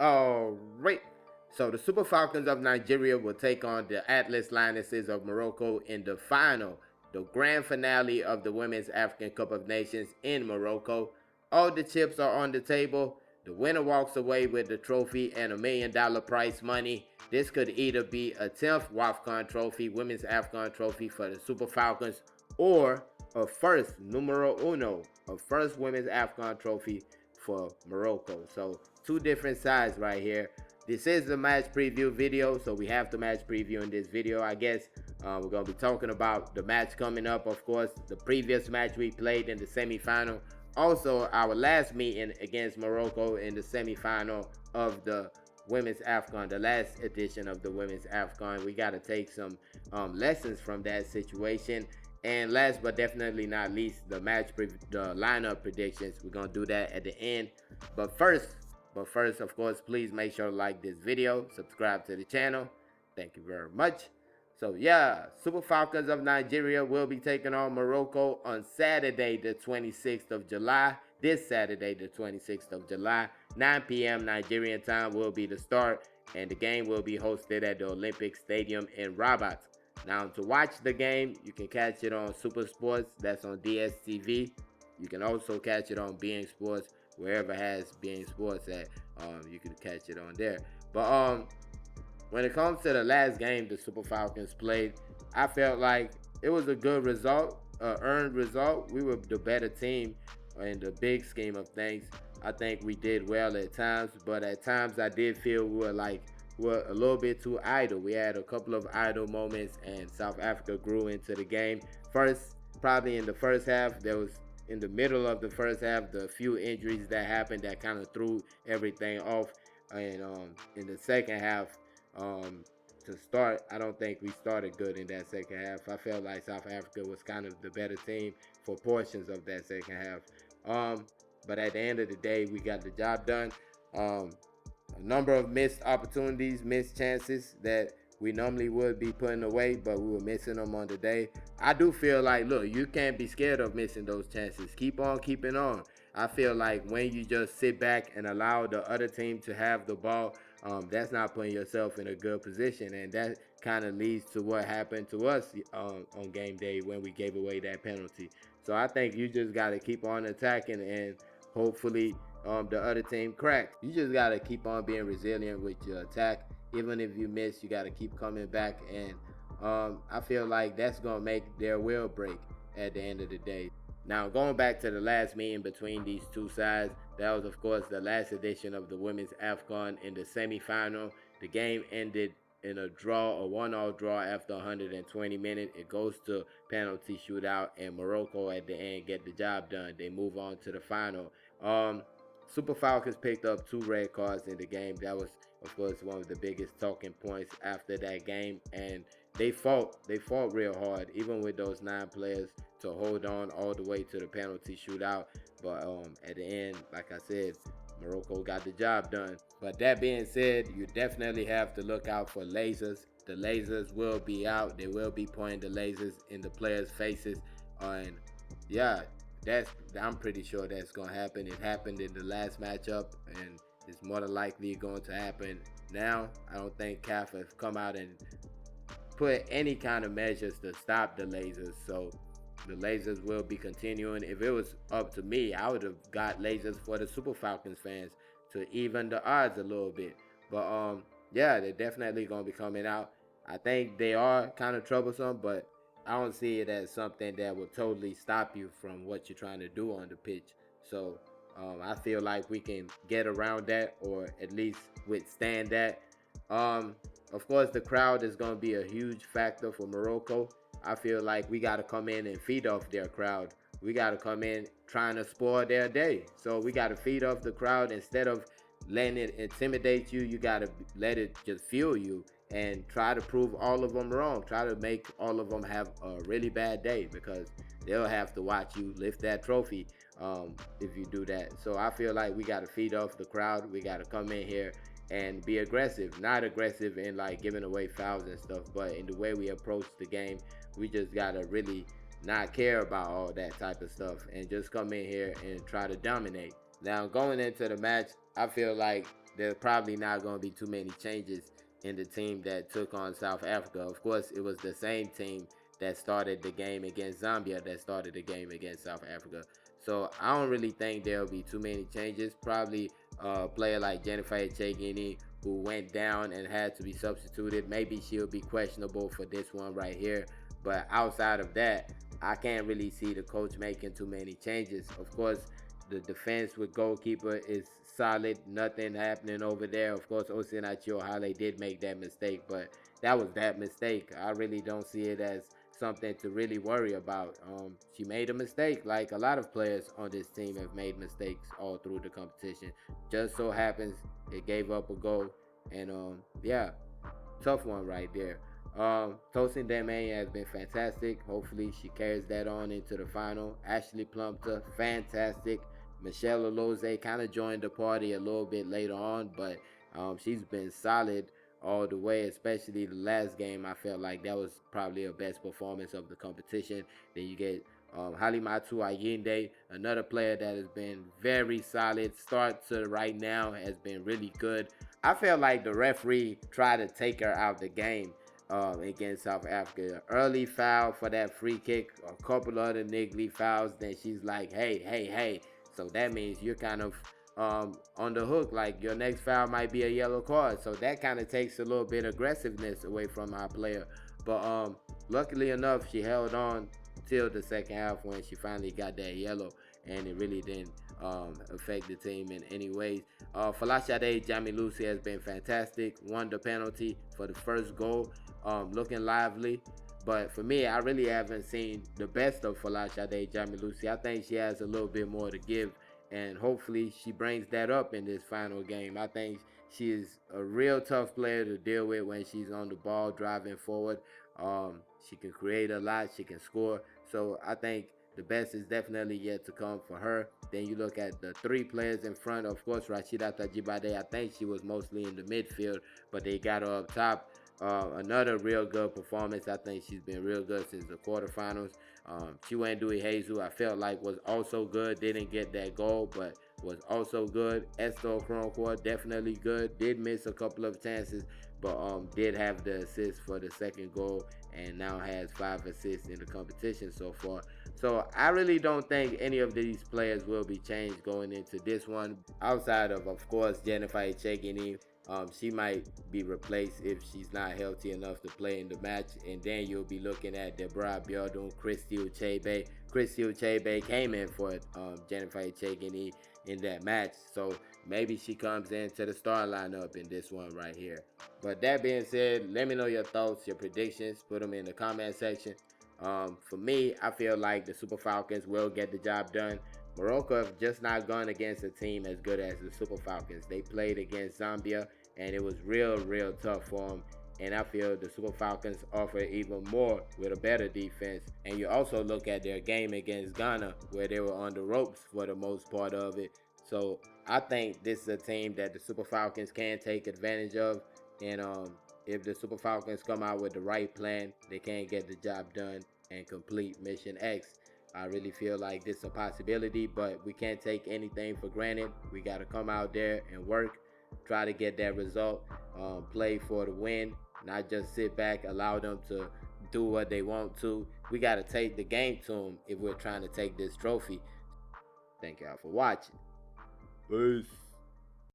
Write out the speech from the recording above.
All right. So the Super Falcons of Nigeria will take on the Atlas Lionesses of Morocco in the final, the grand finale of the Women's African Cup of Nations in Morocco. All the chips are on the table. The winner walks away with the trophy and $1 million prize money. This could either be a 10th WAFCON trophy, Women's AFCON trophy for the Super Falcons, or a first numero uno, a first Women's AFCON trophy for Morocco. So two different sides right here. This is the match preview video, so we have the match preview in this video, I guess. We're going to be talking about the match coming up, of course, the previous match we played in the semifinal. Also, our last meeting against Morocco in the semifinal of the Women's AFCON, the last edition of the Women's AFCON. We got to take some lessons from that situation. And last but definitely not least, the lineup predictions. We're going to do that at the end. But first, of course, please make sure to like this video, subscribe to the channel. Thank you very much. So yeah, Super Falcons of Nigeria will be taking on Morocco on Saturday, the 26th of July. This Saturday, the 26th of July, 9 p.m. Nigerian time will be the start, and the game will be hosted at the Olympic Stadium in Rabat. Now, to watch the game, you can catch it on Super Sports. That's on DSTV. You can also catch it on beIN Sports, wherever has beIN Sports at. You can catch it on there. But when it comes to the last game the Super Falcons played, I felt like it was a good result, earned result. We were the better team in the big scheme of things. I think we did well at times, but at times I did feel we were a little bit too idle. We had a couple of idle moments, and South Africa grew into the game. Probably in the first half, there was in the middle of the first half, the few injuries that happened that kind of threw everything off. And in the second half, to start, I don't think we started good in that second half. I felt like South Africa was kind of the better team for portions of that second half. But at the end of the day, we got the job done. A number of missed opportunities, missed chances that we normally would be putting away, but we were missing them on the day. I do feel like, look, you can't be scared of missing those chances. Keep on keeping on. I feel like when you just sit back and allow the other team to have the ball, that's not putting yourself in a good position, and that kind of leads to what happened to us on game day when we gave away that penalty. So I think you just got to keep on attacking, and hopefully the other team cracks. You just got to keep on being resilient with your attack. Even if you miss, you got to keep coming back, and I feel like that's going to make their will break at the end of the day. Now, going back to the last meeting between these two sides, that was, of course, the last edition of the Women's AFCON in the semifinal. The game ended in a draw, a 1-1 draw after 120 minutes. It goes to penalty shootout, and Morocco at the end get the job done. They move on to the final. Super Falcons picked up 2 red cards in the game. That was, of course, one of the biggest talking points after that game, and they fought real hard, even with those 9 players, to hold on all the way to the penalty shootout. But at the end, like I said, Morocco got the job done. But that being said, you definitely have to look out for lasers. The lasers will be out. They will be pointing the lasers in the players' faces. And yeah, I'm pretty sure that's going to happen. It happened in the last matchup, and it's more than likely going to happen now. I don't think CAF has come out and put any kind of measures to stop the lasers. So the lasers will be continuing. If it was up to me, I would have got lasers for the Super Falcons fans to even the odds a little bit. But yeah, they're definitely going to be coming out. I think they are kind of troublesome, but I don't see it as something that will totally stop you from what you're trying to do on the pitch. So I feel like we can get around that, or at least withstand that. Of course, the crowd is going to be a huge factor for Morocco. I feel like we got to come in and feed off their crowd. We got to come in trying to spoil their day. So we got to feed off the crowd instead of letting it intimidate you. You got to let it just fuel you and try to prove all of them wrong. Try to make all of them have a really bad day, because they'll have to watch you lift that trophy if you do that. So I feel like we got to feed off the crowd. We got to come in here and be aggressive. Not aggressive in like giving away fouls and stuff, but in the way we approach the game. We just got to really not care about all that type of stuff and just come in here and try to dominate. Now, going into the match, I feel like there's probably not going to be too many changes in the team that took on South Africa. Of course, it was the same team that started the game against Zambia that started the game against South Africa. So I don't really think there'll be too many changes. Probably a player like Jennifer Echegini, who went down and had to be substituted. Maybe she'll be questionable for this one right here. But outside of that, I can't really see the coach making too many changes. Of course, the defense with goalkeeper is solid. Nothing happening over there. Of course, Osinachi Ohale did make that mistake, but that was that mistake. I really don't see it as something to really worry about. She made a mistake, like a lot of players on this team have made mistakes all through the competition. Just so happens it gave up a goal, and yeah, tough one right there. Tosin Deme has been fantastic. Hopefully, she carries that on into the final. Ashley Plumpton, fantastic. Michelle Aloze kind of joined the party a little bit later on, but she's been solid all the way, especially the last game. I felt like that was probably her best performance of the competition. Then you get Halimatu Ayinde, another player that has been very solid. Start to right now has been really good. I felt like the referee tried to take her out the game against South Africa. Early foul for that free kick, a couple other niggly fouls. Then she's like, hey, hey, hey. So that means you're kind of on the hook. Like your next foul might be a yellow card. So that kind of takes a little bit of aggressiveness away from our player. But luckily enough, she held on till the second half when she finally got that yellow, and it really didn't affect the team in any ways. Falashade Jamilusi has been fantastic. Won the penalty for the first goal, looking lively. But for me, I really haven't seen the best of Falashade Jamilusi. I think she has a little bit more to give, and hopefully she brings that up in this final game. I think she is a real tough player to deal with when she's on the ball driving forward. She can create a lot. She can score. So I think the best is definitely yet to come for her. Then you look at the three players in front. Of course, Rashida Tajibade, I think she was mostly in the midfield, but they got her up top. Another real good performance. I think she's been real good since the quarterfinals. Chiwendui Hazu, I felt like was also good. Didn't get that goal, but was also good. Esther Okoronkwo, definitely good. Did miss a couple of chances, but did have the assist for the second goal, and now has 5 assists in the competition so far. So I really don't think any of these players will be changed going into this one, outside of course, Jennifer Echegini. She might be replaced if she's not healthy enough to play in the match. And then you'll be looking at Deborah Biodun, Christy Uchebe. Christy Uchebe came in for Jennifer Echegini in that match. So maybe she comes into the star lineup in this one right here. But that being said, let me know your thoughts, your predictions. Put them in the comment section. For me, I feel like the Super Falcons will get the job done. Morocco have just not gone against a team as good as the Super Falcons. They played against Zambia, and it was real tough for them. And I feel the Super Falcons offer even more with a better defense. And you also look at their game against Ghana, where they were on the ropes for the most part of it. So I think this is a team that the Super Falcons can take advantage of. And if the Super Falcons come out with the right plan, they can get the job done and complete Mission X. I really feel like this is a possibility, but we can't take anything for granted. We got to come out there and work, try to get that result, play for the win, not just sit back, allow them to do what they want to. We got to take the game to them if we're trying to take this trophy. Thank y'all for watching. Peace.